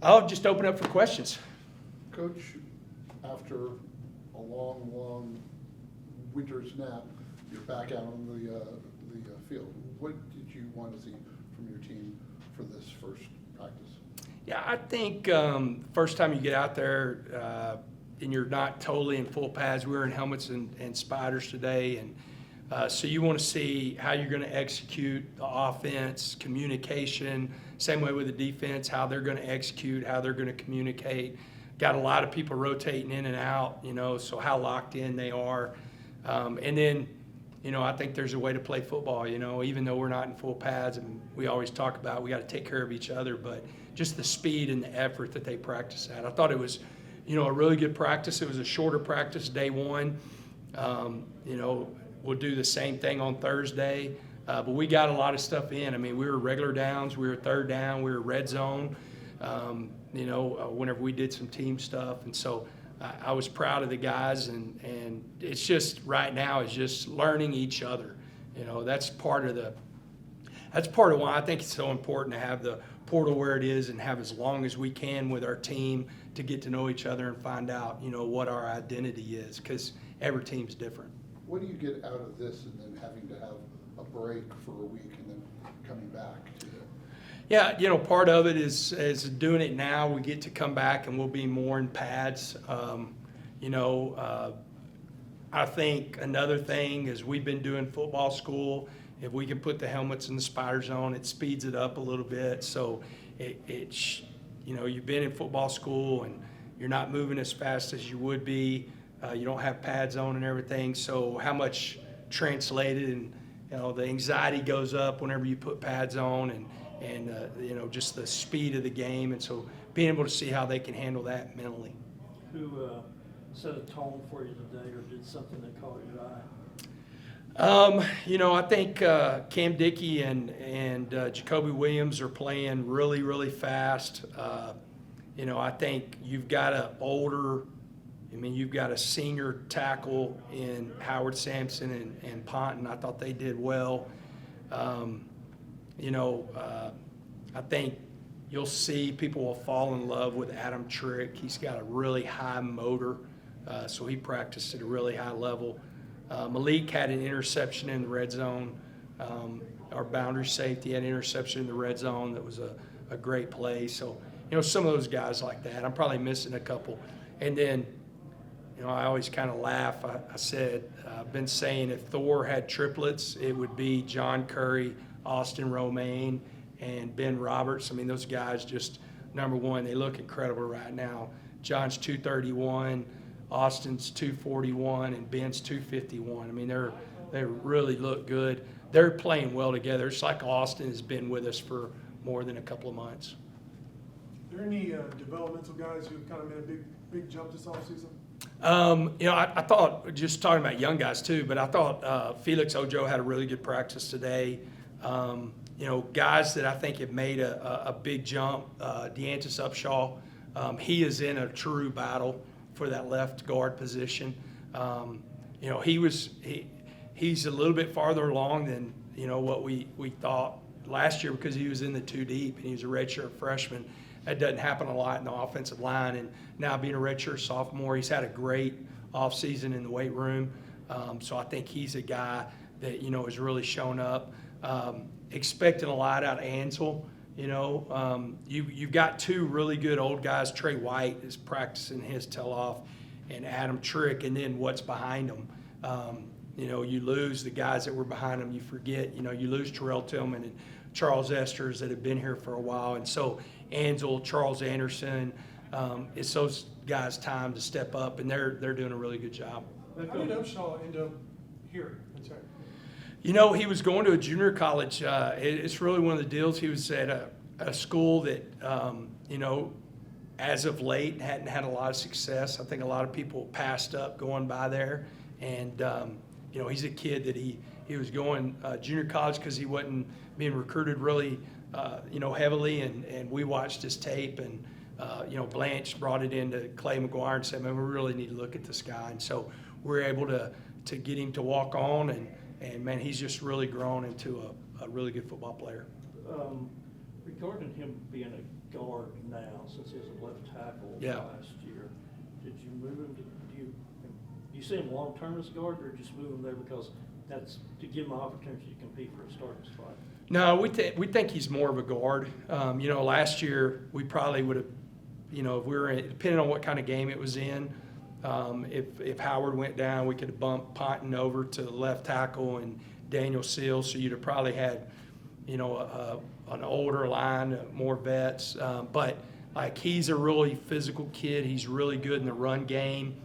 I'll just open up for questions. Coach, after a long winter's nap, you're back out on the field. What did you want to see from your team for this first practice? Yeah, I think first time you get out there and you're not totally in full pads. We were in helmets and spiders today, and so you want to see how you're going to execute the offense, communication, same way with the defense, how they're going to execute, how they're going to communicate. Got a lot of people rotating in and out, so how locked in they are. And then, I think there's a way to play football, even though we're not in full pads, and we always talk about we got to take care of each other, but just the speed and the effort that they practice at. I thought it was, a really good practice. It was a shorter practice, day one. We'll do the same thing on Thursday, but we got a lot of stuff in. I mean, we were regular downs, we were third down, we were red zone, whenever we did some team stuff. And so I was proud of the guys, and it's just right now is just learning each other. That's part of why I think it's so important to have the portal where it is and have as long as we can with our team to get to know each other and find out, what our identity is, because every team's different. What do you get out of this and then having to have a break for a week and then coming back to it? Yeah, part of it is doing it now. We get to come back and we'll be more in pads. I think another thing is we've been doing football school. If we can put the helmets and the spiders on, it speeds it up a little bit. So you've been in football school and you're not moving as fast as you would be. You don't have pads on and everything. So how much translated and the anxiety goes up whenever you put pads on and just the speed of the game. And so being able to see how they can handle that mentally. Who set a tone for you today, or did something that caught your eye? I think Cam Dickey and Jacobe Williams are playing really, really fast. I think you've got you've got a senior tackle in Howard Sampson and Ponton. I thought they did well. I think you'll see people will fall in love with Adam Trick. He's got a really high motor, so he practiced at a really high level. Malik had an interception in the red zone. Our boundary safety had an interception in the red zone that was a great play. So, some of those guys like that. I'm probably missing a couple. And then, I always kind of laugh. I said, I've been saying if Thor had triplets, it would be John Curry, Austin Romaine, and Ben Roberts. I mean, those guys just, number one, they look incredible right now. John's 231, Austin's 241, and Ben's 251. I mean, they really look good. They're playing well together. It's like Austin has been with us for more than a couple of months. Are there any developmental guys who've kind of made a big jump this offseason? I thought, just talking about young guys too, but I thought Felix Ojo had a really good practice today. Guys that I think have made a big jump. Deantis Upshaw, he is in a true battle for that left guard position. He's a little bit farther along than what we thought last year because he was in the two deep and he was a redshirt freshman. That doesn't happen a lot in the offensive line, and now being a redshirt sophomore, he's had a great offseason in the weight room. So I think he's a guy that has really shown up. Expecting a lot out of Ansel. You've got two really good old guys. Trey White is practicing his tail off, and Adam Trick, and then what's behind them. You lose the guys that were behind them. You forget, you lose Terrell Tillman and Charles Esters that have been here for a while. And so Ansel, Charles Anderson, it's those guys' time to step up, and they're doing a really good job. How did Upshaw end up here in Tech? He was going to a junior college. It's really one of the deals. He was at a school that, as of late, hadn't had a lot of success. I think a lot of people passed up going by there. And, he's a kid that he was going junior college because he wasn't being recruited really, heavily. And we watched his tape, and, Blanche brought it into Clay McGuire and said, man, we really need to look at this guy. And so we're able to get him to walk on, and man, he's just really grown into a really good football player. Regarding him being a guard now, since he was a left tackle Yeah. last year. Did you move him to, do you see him long-term as guard, or just move him there because that's to give him an opportunity to compete for a starting spot? No, we think he's more of a guard. Last year, we probably would have, if we were in, depending on what kind of game it was in, if Howard went down, we could have bumped Ponton over to the left tackle and Daniel Seals, so you'd have probably had, an older line, more vets. But like, he's a really physical kid. He's really good in the run game.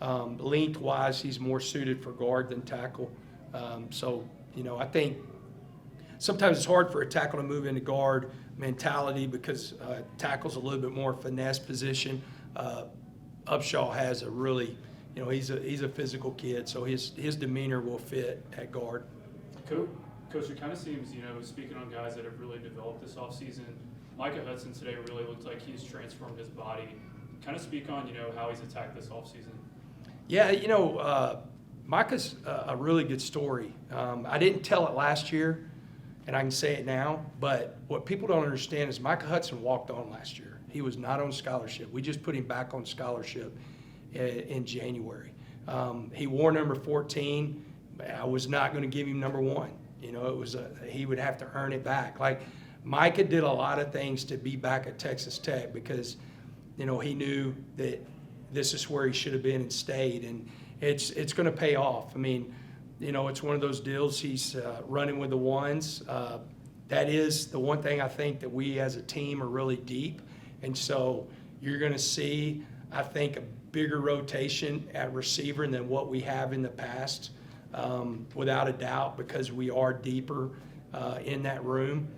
Lengthwise, he's more suited for guard than tackle. I think sometimes it's hard for a tackle to move into guard mentality because tackle's a little bit more finesse position. Upshaw has a really, he's a physical kid, so his demeanor will fit at guard. Coach, it kind of seems, speaking on guys that have really developed this offseason, Micah Hudson today really looked like he's transformed his body. Kind of speak on, how he's attacked this offseason. Yeah, Micah's a really good story. I didn't tell it last year, and I can say it now, but what people don't understand is Micah Hudson walked on last year. He was not on scholarship. We just put him back on scholarship in January. He wore number 14. I was not going to give him number 1. He would have to earn it back. Like, Micah did a lot of things to be back at Texas Tech because, he knew that this is where he should have been and stayed, and it's going to pay off. I mean, it's one of those deals. He's running with the ones. That is the one thing I think that we as a team are really deep, and so you're going to see, I think, a bigger rotation at receiver than what we have in the past, without a doubt, because we are deeper in that room.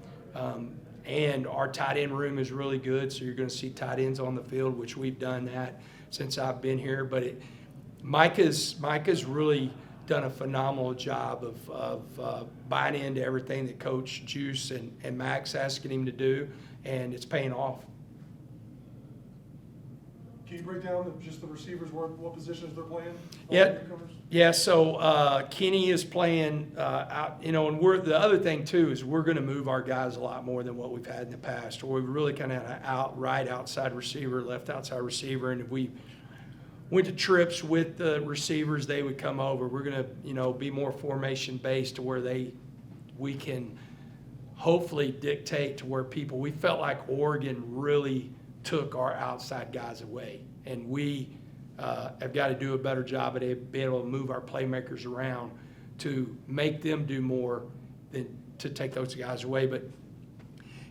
And our tight end room is really good, so you're going to see tight ends on the field, which we've done that since I've been here. But Micah's really done a phenomenal job of buying into everything that Coach Juice and Max asking him to do, and it's paying off. Can you break down just the receivers, what positions they're playing? Yeah. So Kenny is playing out, and the other thing too is we're going to move our guys a lot more than what we've had in the past. Or we really kind of had an right outside receiver, left outside receiver, and if we went to trips with the receivers, they would come over. We're going to be more formation based to where we can hopefully dictate to where people. We felt like Oregon really took our outside guys away, and we have got to do a better job at being able to move our playmakers around to make them do more than to take those guys away. But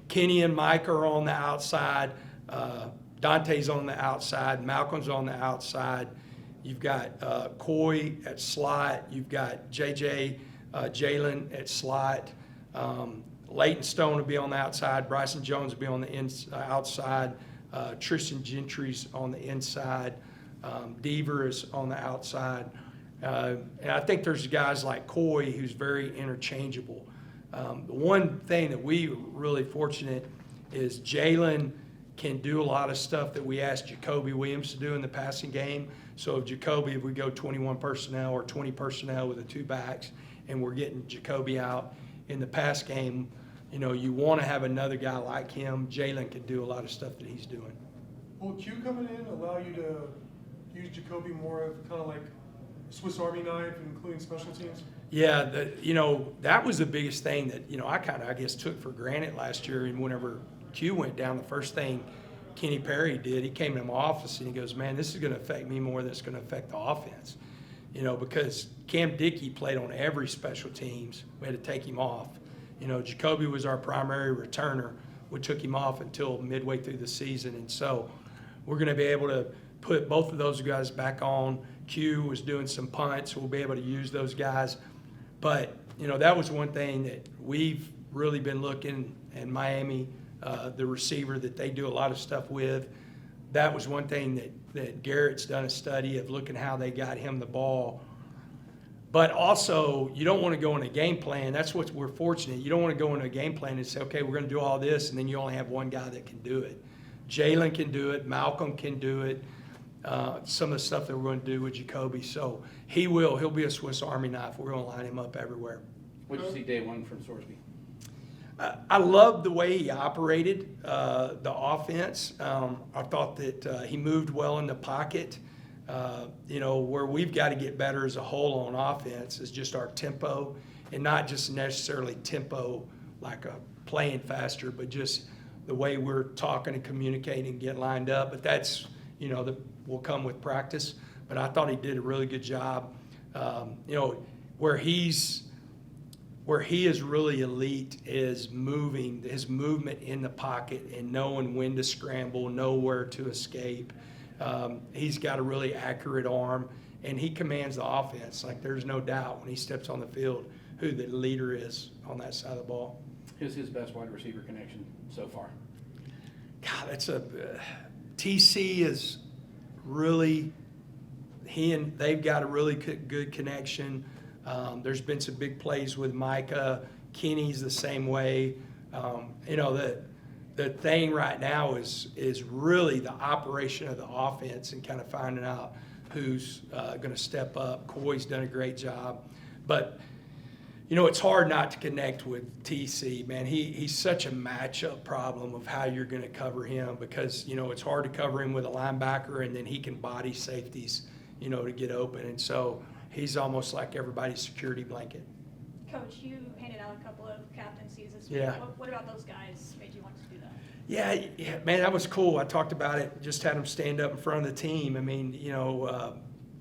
Kenny and Mike are on the outside. Dante's on the outside. Malcolm's on the outside. You've got Coy at slot. You've got Jalen at slot. Leighton Stone will be on the outside. Bryson Jones will be on the outside. Tristan Gentry's on the inside. Deaver is on the outside. And I think there's guys like Coy who's very interchangeable. The one thing that we really fortunate is Jalen can do a lot of stuff that we asked Jacobe Williams to do in the passing game. So if we go 21 personnel or 20 personnel with the 2 backs and we're getting Jacobe out in the pass game, you want to have another guy like him. Jalen can do a lot of stuff that he's doing. Will Q coming in allow you to use Jacobe more of kind of like Swiss Army knife, including special teams? Yeah, that was the biggest thing that, I guess took for granted last year. And whenever Q went down, the first thing Kenny Perry did, he came to my office and he goes, man, this is going to affect me more than it's going to affect the offense. Because Cam Dickey played on every special teams. We had to take him off. Jacobe was our primary returner. We took him off until midway through the season. And so we're going to be able to put both of those guys back on. Q was doing some punts. We'll be able to use those guys. But, that was one thing that we've really been looking in Miami, the receiver that they do a lot of stuff with. That was one thing that Garrett's done a study of looking how they got him the ball. But also, you don't want to go in a game plan. That's what we're fortunate. You don't want to go into a game plan and say, okay, we're going to do all this, and then you only have one guy that can do it. Jalen can do it. Malcolm can do it. Some of the stuff that we're going to do with Jacobe. So he'll be a Swiss Army knife. We're going to line him up everywhere. What did you see day one from Sorsby? I loved the way he operated the offense. I thought that he moved well in the pocket. Where we've got to get better as a whole on offense is just our tempo, and not just necessarily tempo like a playing faster, but just the way we're talking and communicating and get lined up. But that's, that will come with practice. But I thought he did a really good job. Where he is really elite is his movement in the pocket and knowing when to scramble, know where to escape. He's got a really accurate arm, and he commands the offense. Like, there's no doubt when he steps on the field who the leader is on that side of the ball. Who's his best wide receiver connection so far? God, TC is really, they've got a really good connection. There's been some big plays with Micah. Kenny's the same way. The thing right now is really the operation of the offense and kind of finding out who's going to step up. Coy's done a great job. But, it's hard not to connect with TC, man. He's such a matchup problem of how you're going to cover him because, it's hard to cover him with a linebacker, and then he can body safeties, to get open. And so he's almost like everybody's security blanket. Coach, you handed out a couple of captaincies this week. Yeah. What about those guys made you want to do that? Yeah, man, that was cool. I talked about it, just had them stand up in front of the team. I mean,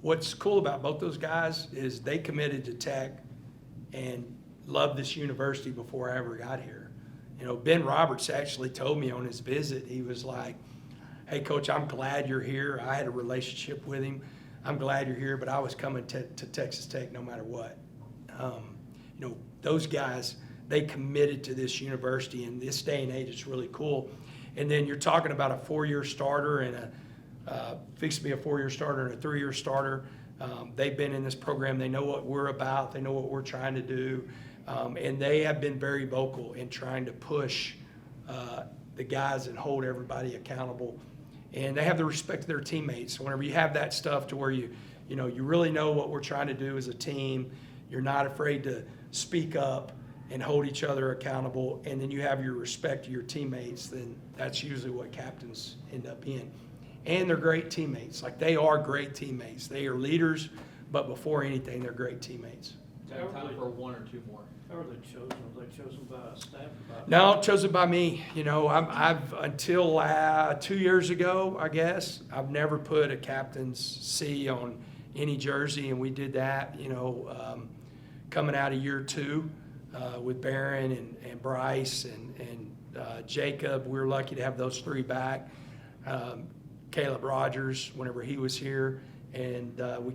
what's cool about both those guys is they committed to Tech and loved this university before I ever got here. Ben Roberts actually told me on his visit, he was like, hey, Coach, I'm glad you're here. I had a relationship with him. I'm glad you're here, but I was coming to Texas Tech no matter what. Those guys, they committed to this university. In this day and age, it's really cool. And then you're talking about a 4-year starter and fixed to be a 4-year starter and a 3-year starter. They've been in this program. They know what we're about. They know what we're trying to do. And they have been very vocal in trying to push the guys and hold everybody accountable. And they have the respect of their teammates. Whenever you have that stuff to where you really know what we're trying to do as a team, you're not afraid to speak up and hold each other accountable, and then you have your respect to your teammates, then that's usually what captains end up in. And they're great teammates. Like, they are great teammates. They are leaders, but before anything, they're great teammates. Got time for one or two more. How are they chosen? Are they chosen by staff or by? No, chosen by me. I've until 2 years ago, I guess, I've never put a captain's C on any jersey, and we did that, coming out of year 2 with Barron and Bryce and Jacob. We were lucky to have those 3 back. Caleb Rogers, whenever he was here, and we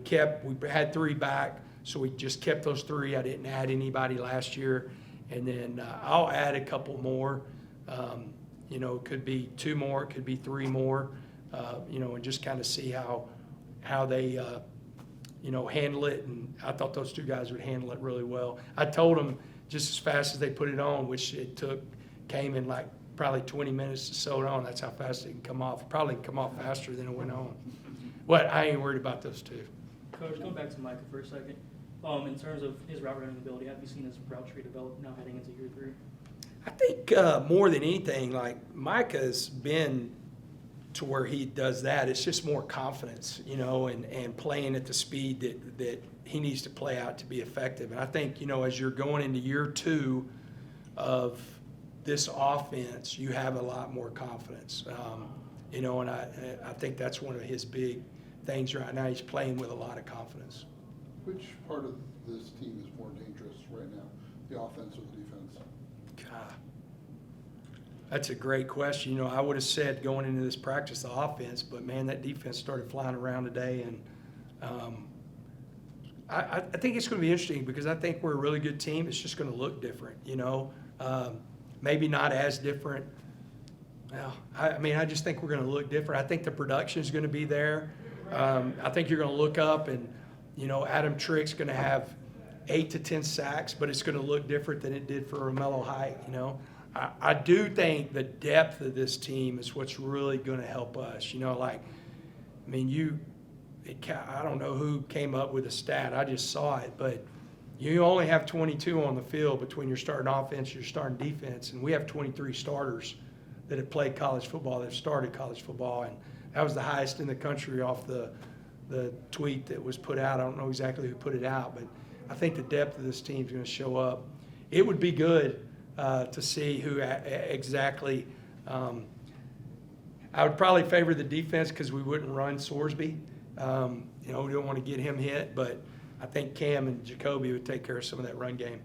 had 3 back. So we just kept those 3. I didn't add anybody last year. And then I'll add a couple more. It could be 2 more, it could be 3 more, and just kind of see how they, handle it. And I thought those 2 guys would handle it really well. I told them just as fast as they put it on, which came in like probably 20 minutes to sew it on. That's how fast it can come off. Probably can come off faster than it went on. I ain't worried about those 2. Coach, going back to Micah for a second, in terms of his route running ability, have you seen his route tree develop now heading into year 3? I think more than anything, like, Micah's been to where he does that. It's just more confidence, and playing at the speed that he needs to play out to be effective. And I think, as you're going into year 2 of this offense, you have a lot more confidence. And I think that's one of his big things right now. He's playing with a lot of confidence. Which part of this team is more dangerous right now, the offense or the defense? God, that's a great question. I would have said going into this practice the offense, but man, that defense started flying around today, and I think it's going to be interesting because I think we're a really good team. It's just going to look different, maybe not as different. Well, I just think we're going to look different. I think the production is going to be there. I think you're going to look up and, Adam Trick's going to have 8 to 10 sacks, but it's going to look different than it did for Romello Height, I do think the depth of this team is what's really going to help us. I don't know who came up with a stat. I just saw it, but, You only have 22 on the field between your starting offense and your starting defense, and we have 23 starters that have played college football, that have started college football, and that was the highest in the country off the tweet that was put out. I don't know exactly who put it out, but I think the depth of this team is going to show up. It would be good to see who exactly. I would probably favor the defense because we wouldn't run Sorsby. We don't want to get him hit, but I think Cam and Jacobe would take care of some of that run game.